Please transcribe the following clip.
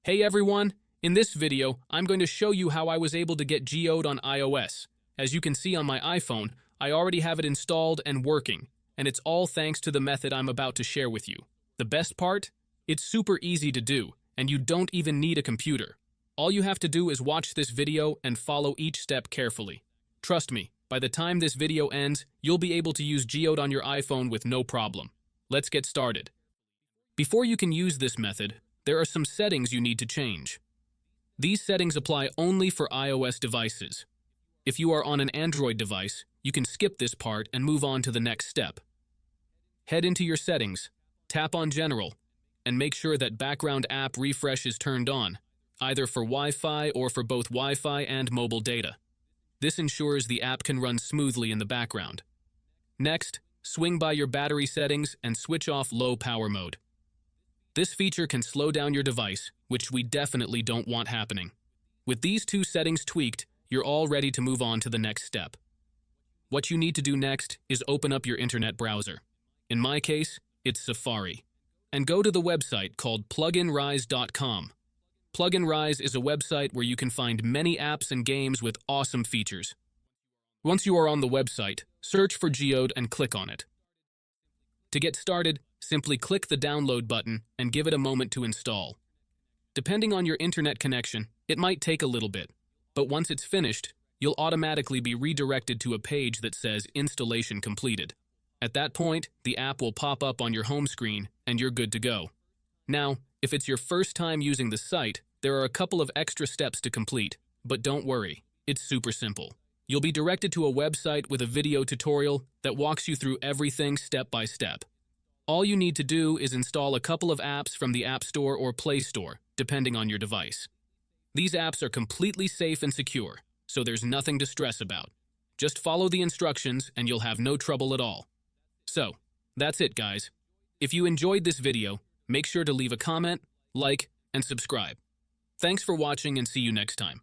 Hey everyone! In this video, I'm going to show you how I was able to get Geode on iOS. As you can see on my iPhone, I already have it installed and working, and it's all thanks to the method I'm about to share with you. The best part? It's super easy to do, and you don't even need a computer. All you have to do is watch this video and follow each step carefully. Trust me, by the time this video ends, you'll be able to use Geode on your iPhone with no problem. Let's get started. Before you can use this method, there are some settings you need to change. These settings apply only for iOS devices. If you are on an Android device, you can skip this part and move on to the next step. Head into your settings, tap on General, and make sure that background app refresh is turned on, either for Wi-Fi or for both Wi-Fi and mobile data. This ensures the app can run smoothly in the background. Next, swing by your battery settings and switch off low power mode. This feature can slow down your device, which we definitely don't want happening. With these two settings tweaked, you're all ready to move on to the next step. What you need to do next is open up your internet browser. In my case, it's Safari. And go to the website called pluginrise.com. Pluginrise is a website where you can find many apps and games with awesome features. Once you are on the website, search for Geode and click on it. To get started, simply click the download button and give it a moment to install. Depending on your internet connection, it might take a little bit, but once it's finished, you'll automatically be redirected to a page that says Installation Completed. At that point, the app will pop up on your home screen and you're good to go. Now, if it's your first time using the site, there are a couple of extra steps to complete, but don't worry, it's super simple. You'll be directed to a website with a video tutorial that walks you through everything step by step. All you need to do is install a couple of apps from the App Store or Play Store, depending on your device. These apps are completely safe and secure, so there's nothing to stress about. Just follow the instructions and you'll have no trouble at all. So, that's it guys. If you enjoyed this video, make sure to leave a comment, like, and subscribe. Thanks for watching and see you next time.